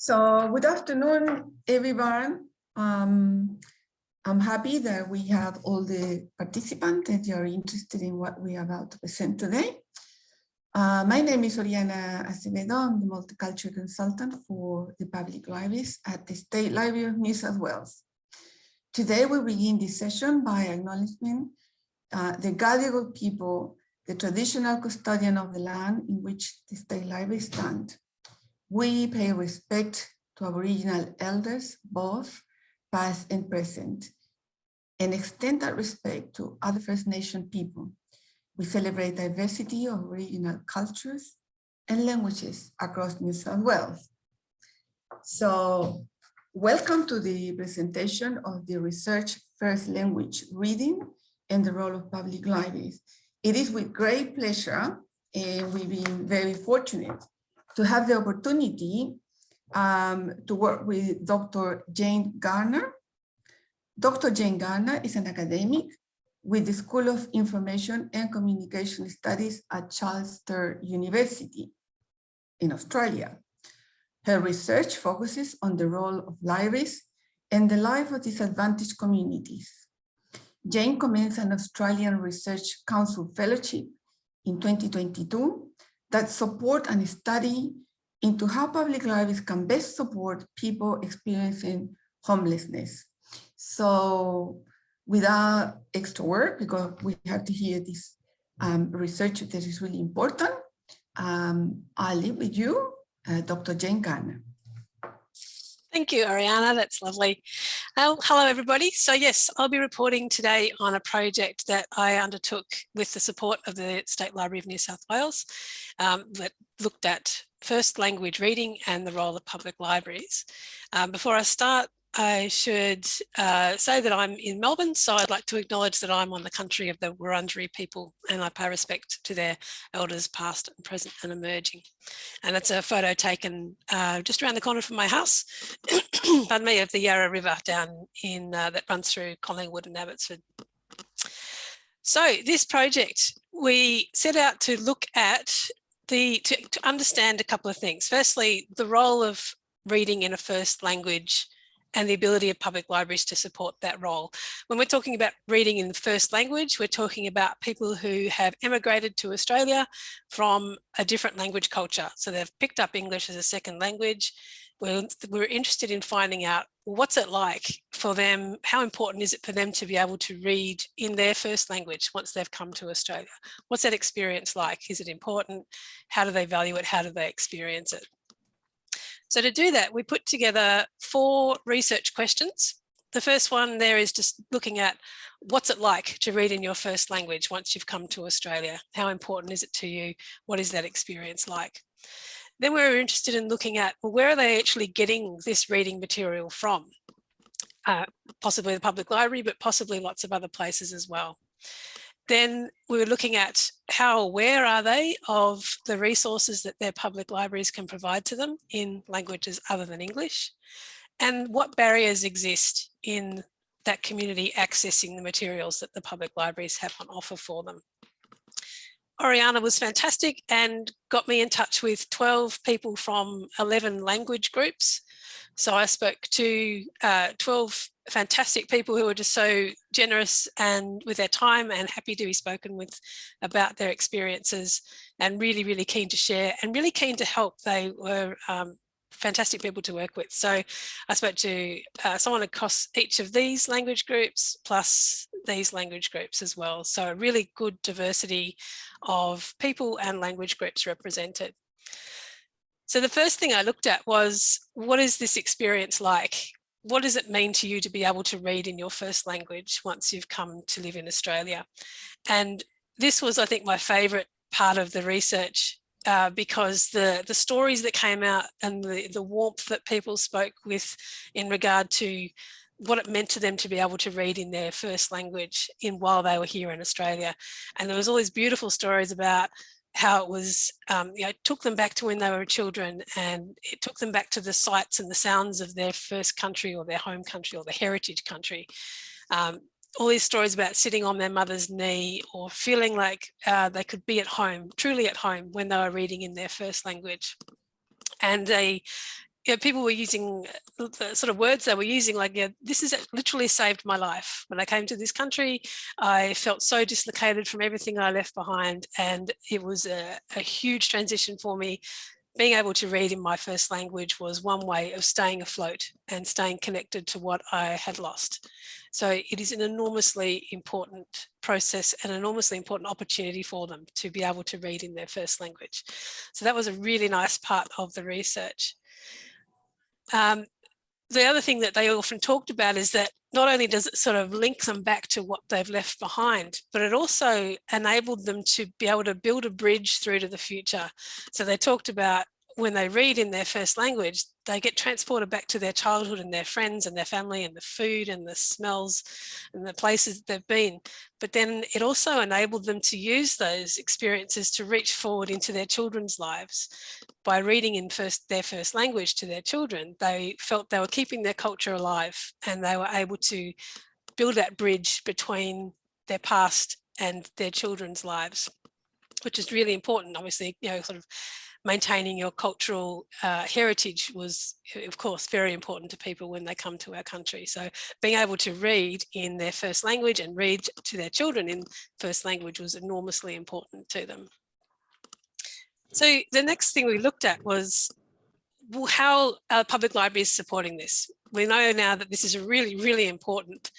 So good afternoon, everyone. I'm happy that we have all the participants that are interested in what we are about to present today. My name is Oriana Acevedo. I'm the multicultural consultant for the public libraries at the State Library of New South Wales. Today we begin this session by acknowledging the Gadigal people, the traditional custodian of the land in which the State Library stands. We pay respect to Aboriginal elders, both past and present, and extend that respect to other First Nation people. We celebrate diversity of regional cultures and languages across New South Wales. So, welcome to the presentation of the research first language reading and the role of public libraries. It is with great pleasure, and we've been very fortunate to have the opportunity to work with Dr. Jane Garner. Dr. Jane Garner is an academic with the School of Information and Communication Studies at Charles Sturt University in Australia. Her research focuses on the role of libraries and the life of disadvantaged communities. Jane commenced an Australian Research Council Fellowship in 2022 that support and study into how public libraries can best support people experiencing homelessness. So without extra work, because we have to hear this research that is really important, I'll leave with you, Dr. Jane Garner. Thank you, Ariana. That's lovely. Hello, everybody. So yes, I'll be reporting today on a project that I undertook with the support of the State Library of New South Wales that looked at first language reading and the role of public libraries. Before I start, I should say that I'm in Melbourne, so I'd like to acknowledge that I'm on the country of the Wurundjeri people, and I pay respect to their elders past and present and emerging. And that's a photo taken just around the corner from my house, pardon me, of the Yarra River down in that runs through Collingwood and Abbotsford. So this project, we set out to look at to understand a couple of things. Firstly, the role of reading in a first language and the ability of public libraries to support that role. When we're talking about reading in the first language, we're talking about people who have emigrated to Australia from a different language culture. So they've picked up English as a second language. We're interested in finding out what's it like for them, how important is it for them to be able to read in their first language once they've come to Australia? What's that experience like? Is it important? How do they value it? How do they experience it? So to do that, we put together 4 research questions. The first one there is just looking at what's it like to read in your first language once you've come to Australia? How important is it to you? What is that experience like? Then we were interested in looking at, well, where are they actually getting this reading material from? Possibly the public library, but possibly lots of other places as well. Then we were looking at how aware are they of the resources that their public libraries can provide to them in languages other than English, and what barriers exist in that community accessing the materials that the public libraries have on offer for them. Oriana was fantastic and got me in touch with 12 people from 11 language groups. So I spoke to 12 fantastic people who were just so generous and with their time and happy to be spoken with about their experiences and really, really keen to share and really keen to help. They were fantastic people to work with. So I spoke to someone across each of these language groups plus these language groups as well. So a really good diversity of people and language groups represented. So the first thing I looked at was, what is this experience like? What does it mean to you to be able to read in your first language once you've come to live in Australia? And this was, I think, my favourite part of the research because the stories that came out and the warmth that people spoke with in regard to what it meant to them to be able to read in their first language while they were here in Australia. And there was all these beautiful stories about how it was, it took them back to when they were children, and it took them back to the sights and the sounds of their first country or their home country or their heritage country. All these stories about sitting on their mother's knee or feeling like they could be at home, truly at home, when they were reading in their first language. And people were using the sort of words they were using, like, this has literally saved my life. When I came to this country, I felt so dislocated from everything I left behind, and it was a huge transition for me. Being able to read in my first language was one way of staying afloat and staying connected to what I had lost. So it is an enormously important process and an enormously important opportunity for them to be able to read in their first language. So that was a really nice part of the research. The other thing that they often talked about is that not only does it sort of link them back to what they've left behind, but it also enabled them to be able to build a bridge through to the future. So they talked about when they read in their first language, they get transported back to their childhood and their friends and their family and the food and the smells and the places that they've been. But then it also enabled them to use those experiences to reach forward into their children's lives. By reading in their first language to their children, they felt they were keeping their culture alive, and they were able to build that bridge between their past and their children's lives, which is really important. Obviously, sort of maintaining your cultural heritage was, of course, very important to people when they come to our country. So being able to read in their first language and read to their children in first language was enormously important to them. So the next thing we looked at was, well, how are public libraries supporting this? We know now that this is a really, really important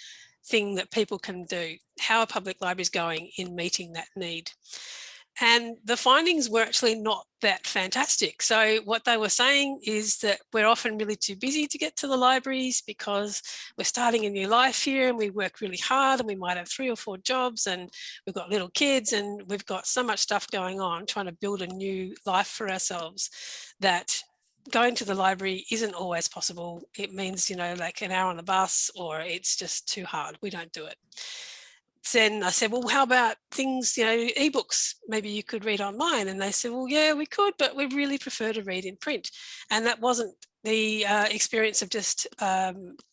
thing that people can do. How are public libraries going in meeting that need? And the findings were actually not that fantastic. So what they were saying is that we're often really too busy to get to the libraries because we're starting a new life here and we work really hard and we might have 3 or 4 jobs and we've got little kids and we've got so much stuff going on trying to build a new life for ourselves that going to the library isn't always possible. It means, like an hour on the bus, or it's just too hard. We don't do it. Then I said, well, how about things, ebooks, maybe you could read online? And they said, well, yeah, we could, but we really prefer to read in print. And that wasn't the experience of just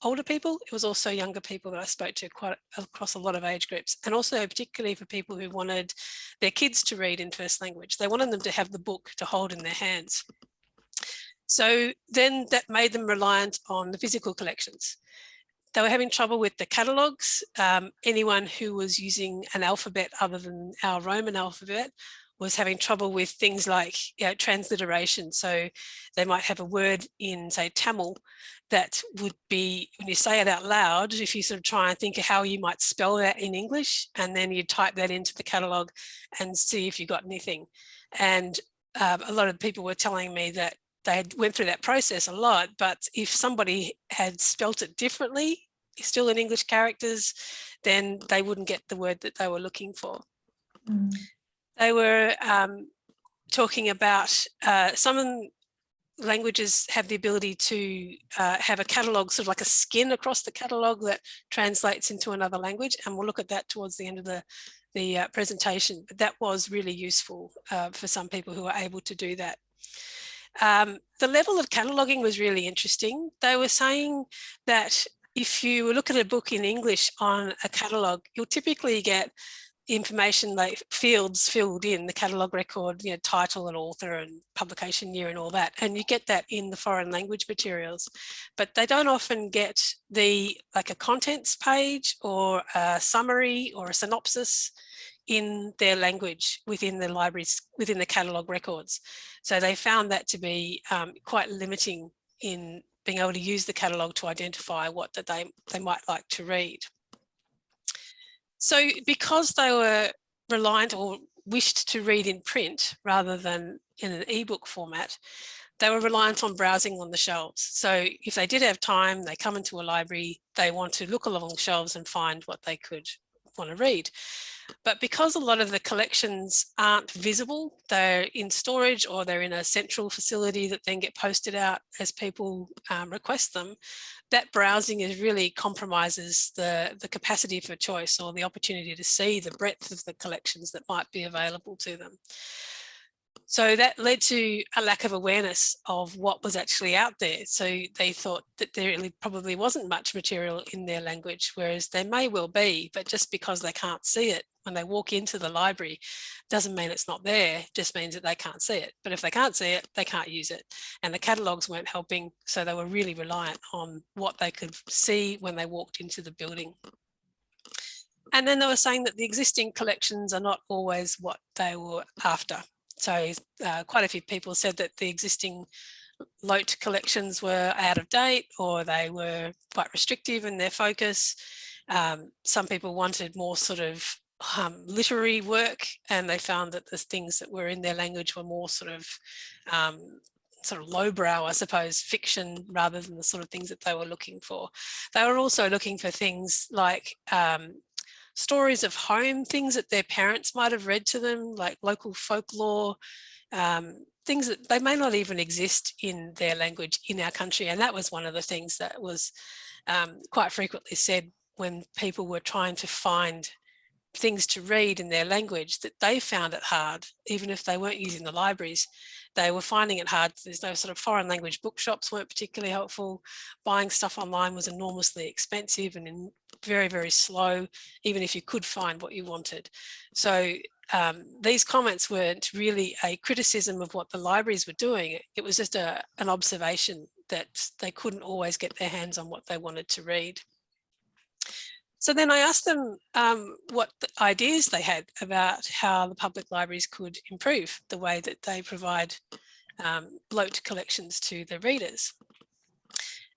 older people. It was also younger people that I spoke to quite across a lot of age groups, and also particularly for people who wanted their kids to read in first language. They wanted them to have the book to hold in their hands. So then that made them reliant on the physical collections. They were having trouble with the catalogues. Anyone who was using an alphabet other than our Roman alphabet was having trouble with things like transliteration. So they might have a word in, say, Tamil that would be, when you say it out loud, if you sort of try and think of how you might spell that in English, and then you type that into the catalogue and see if you got anything. And a lot of people were telling me that they went through that process a lot, but if somebody had spelt it differently, still in English characters, then they wouldn't get the word that they were looking for. Mm. They were talking about some languages have the ability to have a catalogue, sort of like a skin across the catalogue that translates into another language, and we'll look at that towards the end of the presentation. But that was really useful for some people who were able to do that. The level of cataloguing was really interesting. They were saying that if you look at a book in English on a catalogue, you'll typically get information like fields filled in, the catalogue record, title and author and publication year and all that. And you get that in the foreign language materials, but they don't often get like a contents page or a summary or a synopsis in their language within the libraries, within the catalogue records. So they found that to be quite limiting in being able to use the catalogue to identify what that they might like to read. So because they were reliant or wished to read in print rather than in an ebook format, they were reliant on browsing on the shelves. So if they did have time, they come into a library, they want to look along the shelves and find what they could want to read. But because a lot of the collections aren't visible, they're in storage or they're in a central facility that then get posted out as people request them, that browsing is really compromises the capacity for choice or the opportunity to see the breadth of the collections that might be available to them. So that led to a lack of awareness of what was actually out there. So they thought that there really probably wasn't much material in their language, whereas there may well be, but just because they can't see it when they walk into the library, doesn't mean it's not there, just means that they can't see it. But if they can't see it, they can't use it. And the catalogues weren't helping, so they were really reliant on what they could see when they walked into the building. And then they were saying that the existing collections are not always what they were after. So quite a few people said that the existing LOTE collections were out of date, or they were quite restrictive in their focus. Some people wanted more sort of literary work, and they found that the things that were in their language were more sort of lowbrow, I suppose, fiction, rather than the sort of things that they were looking for. They were also looking for things like stories of home, things that their parents might have read to them, like local folklore, things that they may not even exist in their language in our country. And that was one of the things that was quite frequently said when people were trying to find things to read in their language, that they found it hard, even if they weren't using the libraries. They were finding it hard. There's no sort of foreign language bookshops weren't particularly helpful. Buying stuff online was enormously expensive and very, very slow, even if you could find what you wanted. So these comments weren't really a criticism of what the libraries were doing. It was just an observation that they couldn't always get their hands on what they wanted to read. So then I asked them what the ideas they had about how the public libraries could improve the way that they provide LOTE collections to the readers.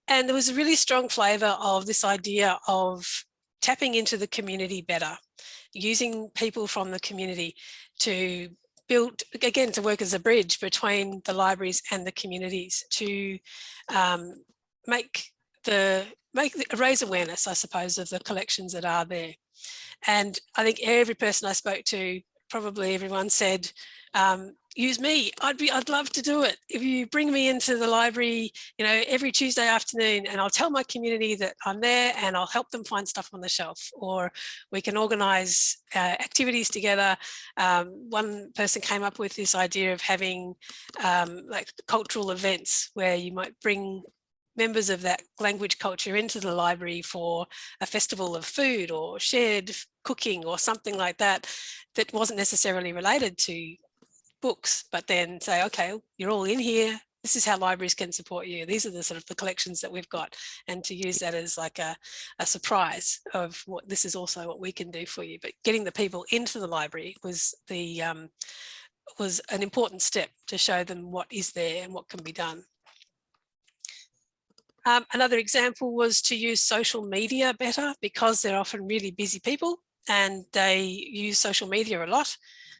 And there was a really strong flavour of this idea of tapping into the community better, using people from the community to build, again, to work as a bridge between the libraries and the communities, to raise awareness, I suppose, of the collections that are there. And I think every person I spoke to, probably everyone said, use me, I'd love to do it. If you bring me into the library, you know, every Tuesday afternoon, and I'll tell my community that I'm there and I'll help them find stuff on the shelf, or we can organise activities together. One person came up with this idea of having like cultural events where you might bring members of that language culture into the library for a festival of food or shared cooking or something like that, that wasn't necessarily related to books, but then say, okay, you're all in here, this is how libraries can support you, these are the sort of the collections that we've got, and to use that as like a surprise of what this is also what we can do for you. But getting the people into the library was the was an important step to show them what is there and what can be done. Another example was to use social media better, because they're often really busy people and they use social media a lot.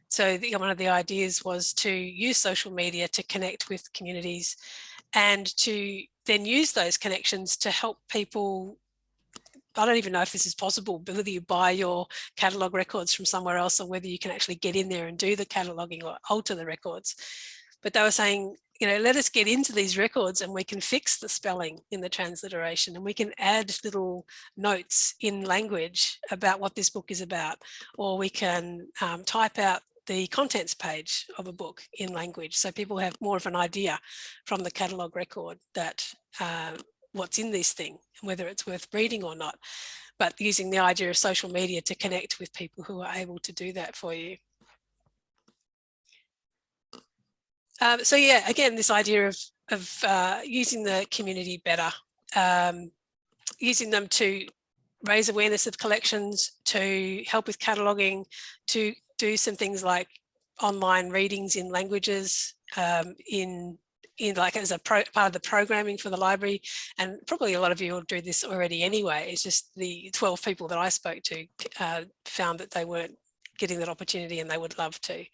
So one of the ideas was to use social media to connect with communities, and to then use those connections to help people. I don't even know if this is possible, but whether you buy your catalogue records from somewhere else, or whether you can actually get in there and do the cataloguing or alter the records. But they were saying, you know, let us get into these records and we can fix the spelling in the transliteration, and we can add little notes in language about what this book is about, or we can type out the contents page of a book in language, so people have more of an idea from the catalogue record that what's in this thing, whether it's worth reading or not. But using the idea of social media to connect with people who are able to do that for you. So yeah, again, this idea of using the community better, using them to raise awareness of collections, to help with cataloguing, to do some things like online readings in languages, in like as a part of the programming for the library. And probably a lot of you will do this already anyway. It's just the 12 people that I spoke to found that they weren't getting that opportunity, and they would love to.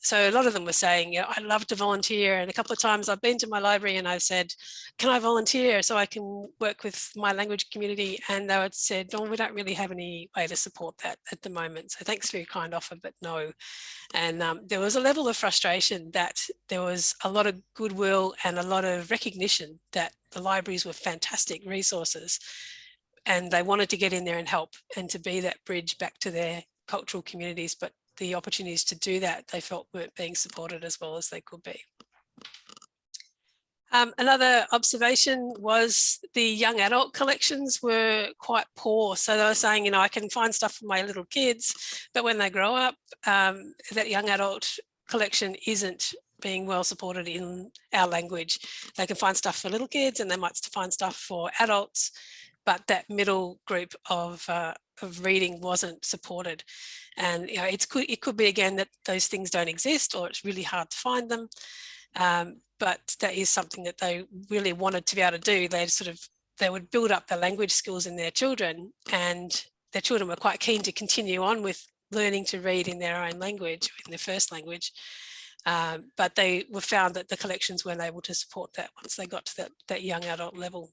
So a lot of them were saying, you know, I'd love to volunteer. And a couple of times I've been to my library and I've said, can I volunteer so I can work with my language community? And they had said, oh, we don't really have any way to support that at the moment. So thanks for your kind offer, but no. And there was a level of frustration that there was a lot of goodwill and a lot of recognition that the libraries were fantastic resources, and they wanted to get in there and help and to be that bridge back to their cultural communities, but the opportunities to do that they felt weren't being supported as well as they could be. Another observation was the young adult collections were quite poor. So they were saying, you know, I can find stuff for my little kids, but when they grow up, that young adult collection isn't being well supported in our language. They can find stuff for little kids and they might find stuff for adults, but that middle group of reading wasn't supported. And you know, it could be again that those things don't exist, or it's really hard to find them. But that is something that they really wanted to be able to do. They would build up the language skills in their children, and their children were quite keen to continue on with learning to read in their own language, in their first language. But they were found that the collections weren't able to support that once they got to that young adult level.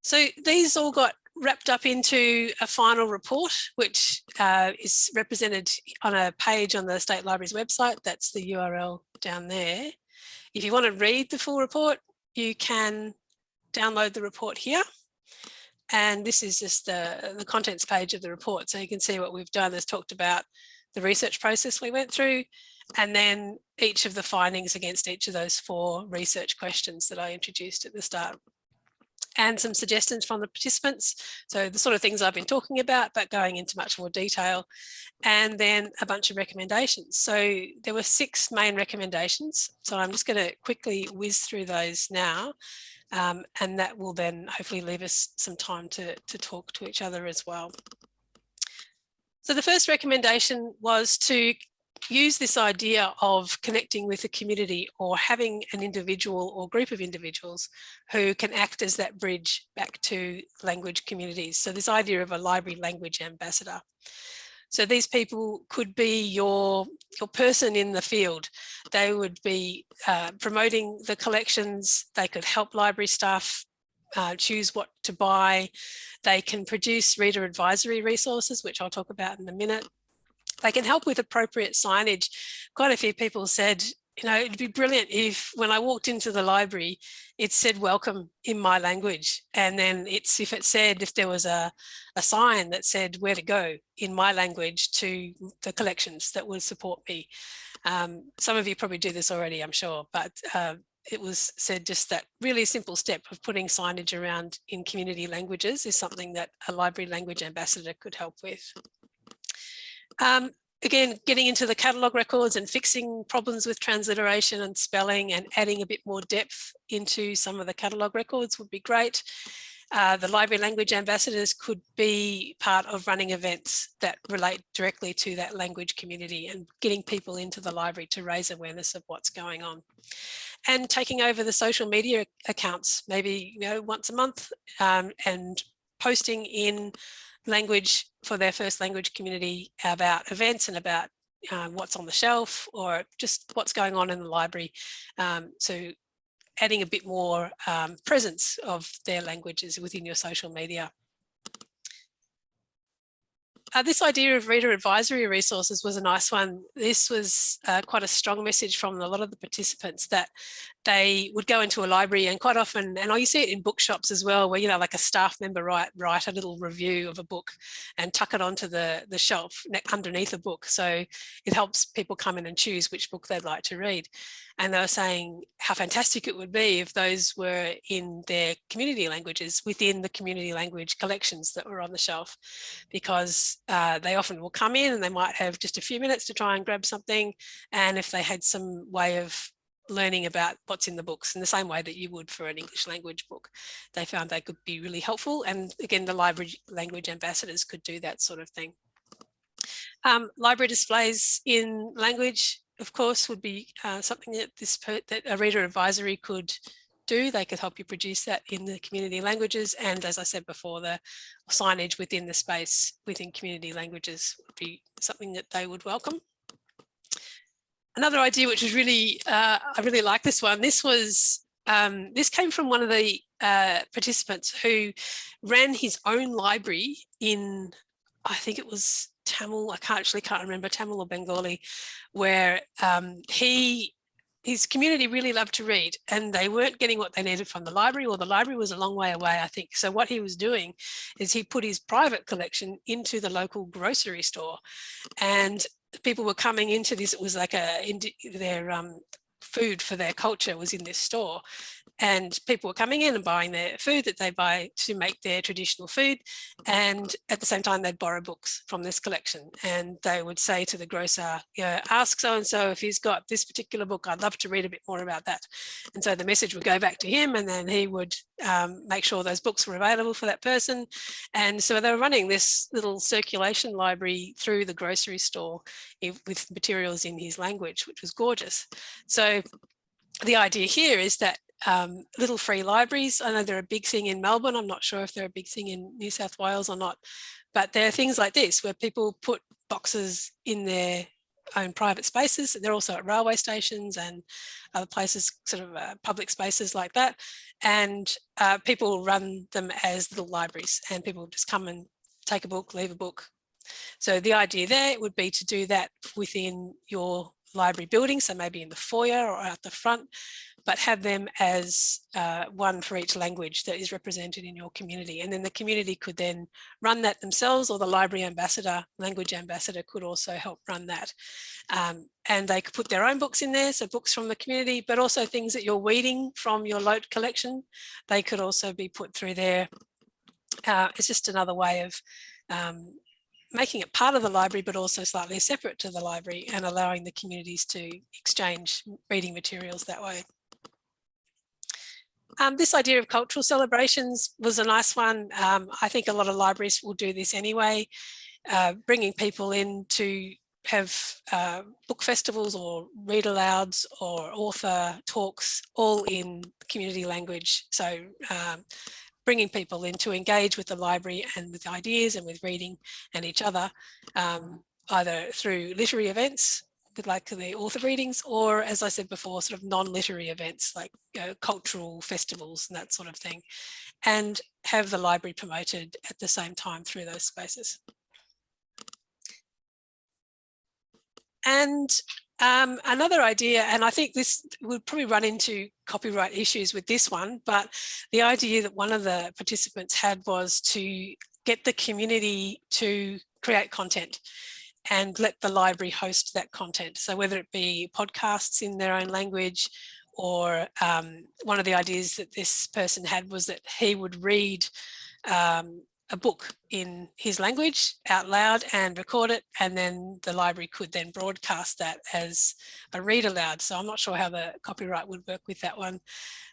So these all got wrapped up into a final report, which is represented on a page on the State Library's website. That's the URL down there. If you want to read the full report, you can download the report here. And this is just the contents page of the report. So you can see what we've done is talked about the research process we went through, and then each of the findings against each of those 4 research questions that I introduced at the start. And some suggestions from the participants. So the sort of things I've been talking about, but going into much more detail, and then a bunch of recommendations. So there were 6 main recommendations. So I'm just going to quickly whiz through those now. And that will then hopefully leave us some time to talk to each other as well. So the first recommendation was to use this idea of connecting with a community, or having an individual or group of individuals who can act as that bridge back to language communities. So this idea of a library language ambassador. So these people could be your person in the field. They would be promoting the collections. They could help library staff choose what to buy. They can produce reader advisory resources, which I'll talk about in a minute. They can help with appropriate signage. Quite a few people said, you know, it'd be brilliant if when I walked into the library, it said welcome in my language. And then if there was a sign that said where to go in my language to the collections that would support me. Some of you probably do this already, I'm sure, but it was said just that really simple step of putting signage around in community languages is something that a library language ambassador could help with. Again, getting into the catalogue records and fixing problems with transliteration and spelling, and adding a bit more depth into some of the catalogue records would be great. The library language ambassadors could be part of running events that relate directly to that language community and getting people into the library to raise awareness of what's going on. And taking over the social media accounts, maybe once a month, and posting in language for their first language community about events and about what's on the shelf, or just what's going on in the library. So adding a bit more presence of their languages within your social media. This idea of reader advisory resources was a nice one. This was quite a strong message from a lot of the participants, that they would go into a library, and quite often, and you see it in bookshops as well, where like a staff member write a little review of a book and tuck it onto the shelf underneath a book. So it helps people come in and choose which book they'd like to read. And they were saying how fantastic it would be if those were in their community languages within the community language collections that were on the shelf, because they often will come in and they might have just a few minutes to try and grab something. And if they had some way of learning about what's in the books in the same way that you would for an English language book, they found they could be really helpful. And again, the library language ambassadors could do that sort of thing. Library displays in language, of course, would be something that a reader advisory could do. They could help you produce that in the community languages. And as I said before, the signage within the space within community languages would be something that they would welcome. Another idea, which was really, I really like this one. This came from one of the participants who ran his own library in, I think it was Tamil, I can't remember, Tamil or Bengali, where his community really loved to read, and they weren't getting what they needed from the library, or the library was a long way away, I think. So what he was doing is he put his private collection into the local grocery store, and people were coming into this. It was like their food for their culture was in this store. And people were coming in and buying their food that they buy to make their traditional food. And at the same time, they'd borrow books from this collection. And they would say to the grocer, ask so-and-so if he's got this particular book, I'd love to read a bit more about that. And so the message would go back to him, and then he would make sure those books were available for that person. And so they were running this little circulation library through the grocery store with materials in his language, which was gorgeous. So the idea here is that little free libraries, I know they're a big thing in Melbourne. I'm not sure if they're a big thing in New South Wales or not, but there are things like this where people put boxes in their own private spaces. They're also at railway stations and other places, sort of public spaces like that. And people run them as little libraries, and people just come and take a book, leave a book. So the idea there would be to do that within your library building, so maybe in the foyer or out the front, but have them as one for each language that is represented in your community. And then the community could then run that themselves, or the library ambassador, language ambassador could also help run that. And they could put their own books in there, so books from the community, but also things that you're weeding from your LOTE collection, they could also be put through there. It's just another way of making it part of the library, but also slightly separate to the library, and allowing the communities to exchange reading materials that way. This idea of cultural celebrations was a nice one. I think a lot of libraries will do this anyway, bringing people in to have book festivals or read alouds or author talks, all in community language. So bringing people in to engage with the library and with ideas and with reading and each other, either through literary events, like the author readings, or, as I said before, sort of non-literary events like cultural festivals and that sort of thing, and have the library promoted at the same time through those spaces. And another idea, and I think this would probably run into copyright issues with this one, but the idea that one of the participants had was to get the community to create content and let the library host that content. So whether it be podcasts in their own language, or one of the ideas that this person had was that he would read a book in his language out loud and record it, and then the library could then broadcast that as a read aloud. So I'm not sure how the copyright would work with that one.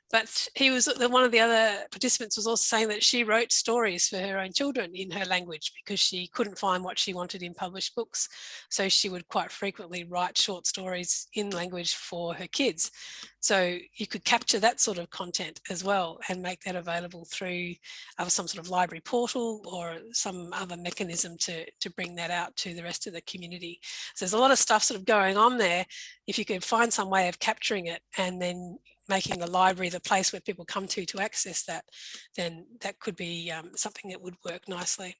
But he was, one of the other participants was also saying that she wrote stories for her own children in her language because she couldn't find what she wanted in published books. So she would quite frequently write short stories in language for her kids. So you could capture that sort of content as well and make that available through some sort of library portal or some other mechanism to bring that out to the rest of the community. So there's a lot of stuff sort of going on there. If you could find some way of capturing it and then making the library the place where people come to access that, then that could be something that would work nicely.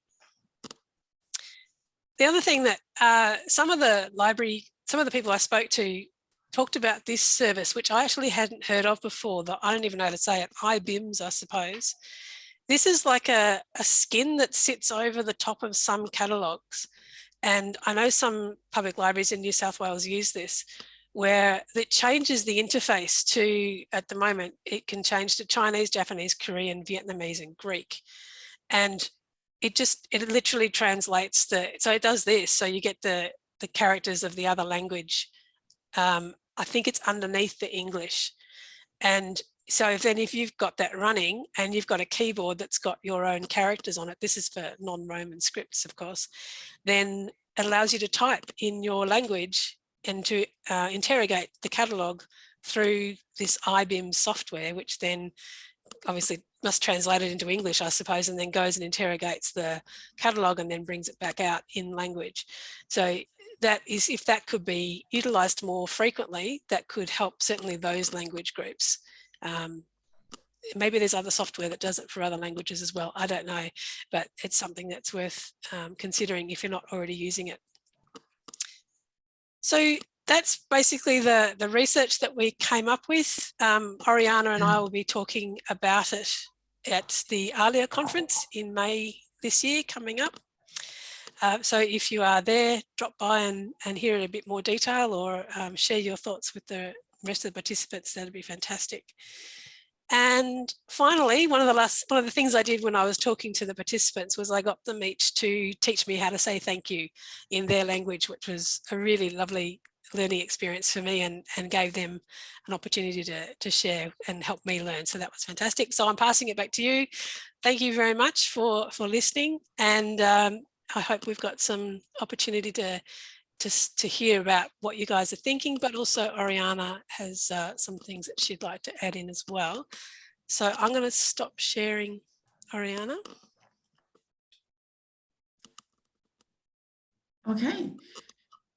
The other thing that some of the people I spoke to talked about this service, which I actually hadn't heard of before, that I don't even know how to say it, iBIMS, I suppose. This is like a skin that sits over the top of some catalogues. And I know some public libraries in New South Wales use this, where it changes the interface to, at the moment, it can change to Chinese, Japanese, Korean, Vietnamese, and Greek. And it literally translates so it does this. So you get the characters of the other language. I think it's underneath the English. And so if you've got that running and you've got a keyboard that's got your own characters on it, this is for non-Roman scripts, of course, then it allows you to type in your language and to interrogate the catalogue through this iBIMS software, which then obviously must translate it into English, I suppose, and then goes and interrogates the catalogue and then brings it back out in language. So that is, if that could be utilised more frequently, that could help certainly those language groups. Maybe there's other software that does it for other languages as well. I don't know, but it's something that's worth considering if you're not already using it. So that's basically the research that we came up with. Oriana and I will be talking about it at the ALIA conference in May this year coming up. So if you are there, drop by and hear it in a bit more detail, or share your thoughts with the rest of the participants, that'd be fantastic. And finally, one of the things I did when I was talking to the participants was I got them each to teach me how to say thank you in their language, which was a really lovely learning experience for me, and gave them an opportunity to share and help me learn. So that was fantastic. So I'm passing it back to you. Thank you very much for listening, and I hope we've got some opportunity to hear about what you guys are thinking, but also Oriana has some things that she'd like to add in as well. So I'm going to stop sharing, Oriana. Okay.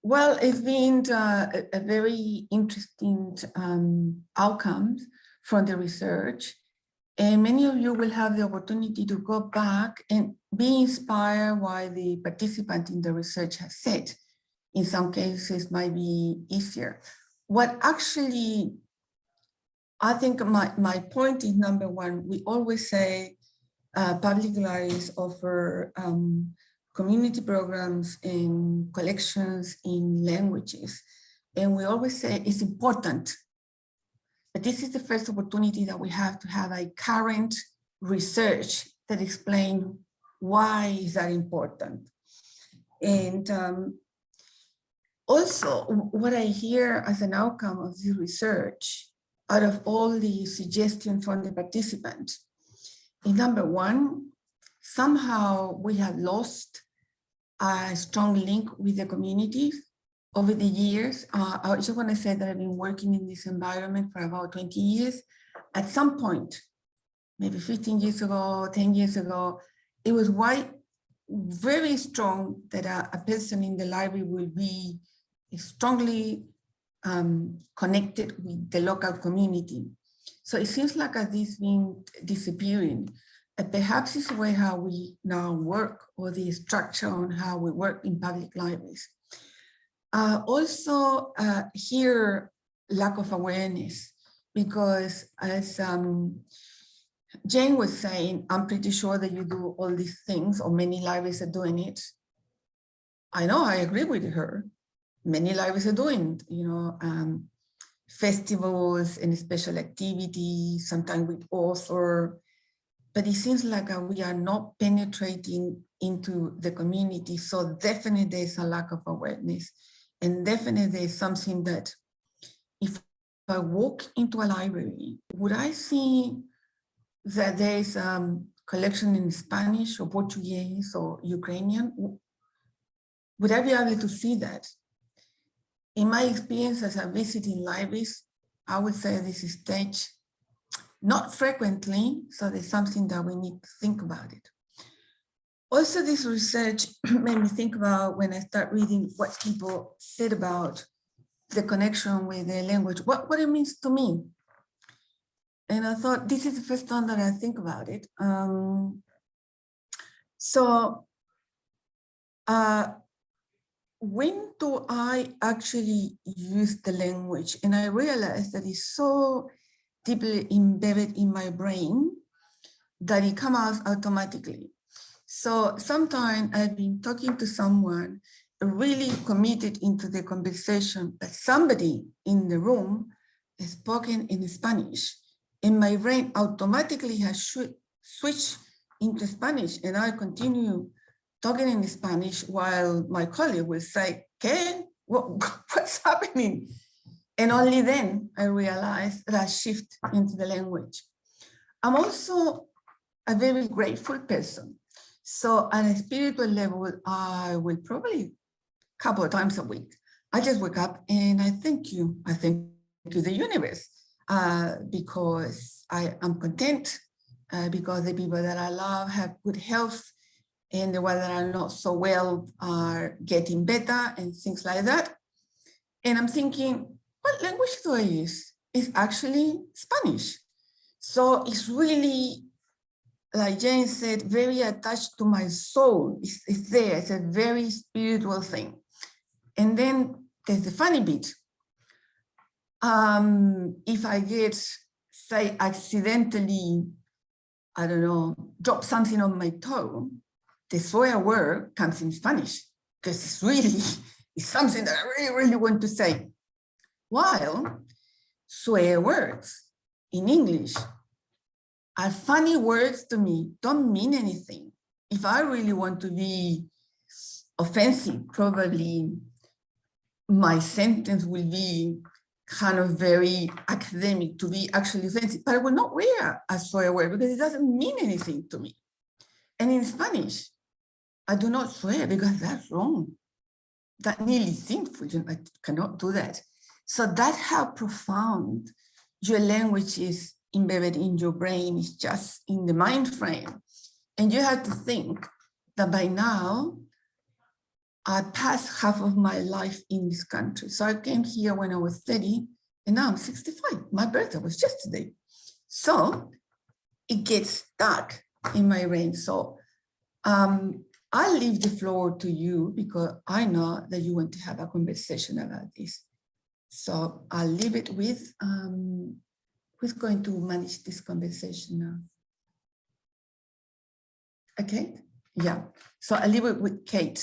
Well, it's been a very interesting outcomes from the research, and many of you will have the opportunity to go back and be inspired by the participant in the research has said. In some cases might be easier. What actually, I think my point is, number one, we always say public libraries offer community programs and collections in languages. And we always say it's important, but this is the first opportunity that we have to have a current research that explain why is that important. And also, what I hear as an outcome of the research, out of all the suggestions from the participants, is number one, somehow we have lost a strong link with the communities over the years. I just want to say that I've been working in this environment for about 20 years. At some point, maybe 15 years ago, 10 years ago, it was very strong that a person in the library will be strongly connected with the local community. So it seems like this been disappearing. Perhaps it's the way how we now work, or the structure on how we work in public libraries. Also here, lack of awareness, because as Jane was saying, I'm pretty sure that you do all these things, or many libraries are doing it. I know, I agree with her. Many libraries are doing, festivals and special activities, sometimes with author, but it seems like we are not penetrating into the community. So definitely there's a lack of awareness, and definitely there's something that if I walk into a library, would I see that there's collection in Spanish or Portuguese or Ukrainian? Would I be able to see that? In my experience as a visiting libraries, I would say this is stage, not frequently, so there's something that we need to think about it. Also, this research made me think about, when I start reading what people said about the connection with the language, what it means to me. And I thought, this is the first time that I think about it. When do I actually use the language? And I realized that it's so deeply embedded in my brain that it comes out automatically. So sometimes I've been talking to someone really committed into the conversation, but somebody in the room has spoken in Spanish, and my brain automatically has switched into Spanish, and I continue talking in Spanish while my colleague will say, "¿Qué? What's happening?" And only then I realized that I shift into the language. I'm also a very grateful person. So at a spiritual level, I will probably a couple of times a week, I just wake up and I thank you. I thank you the universe because I am content, because the people that I love have good health, and the ones that are not so well are getting better and things like that. And I'm thinking, what language do I use? It's actually Spanish. So it's really, like Jane said, very attached to my soul. It's there, it's a very spiritual thing. And then there's the funny bit. If I get, say, accidentally, I don't know, drop something on my toe, the swear word comes in Spanish, because it's something that I really, really want to say. While swear words in English are funny words to me, don't mean anything. If I really want to be offensive, probably my sentence will be kind of very academic to be actually offensive, but I will not wear a swear word because it doesn't mean anything to me. And in Spanish, I do not swear because that's wrong. That nearly sinful, I cannot do that. So that's how profound your language is embedded in your brain, is just in the mind frame. And you have to think that by now, I passed half of my life in this country. So I came here when I was 30, and now I'm 65. My birthday was yesterday. So it gets stuck in my brain. So I'll leave the floor to you because I know that you want to have a conversation about this. So I'll leave it with who's going to manage this conversation now? Okay, yeah. So I'll leave it with Kate.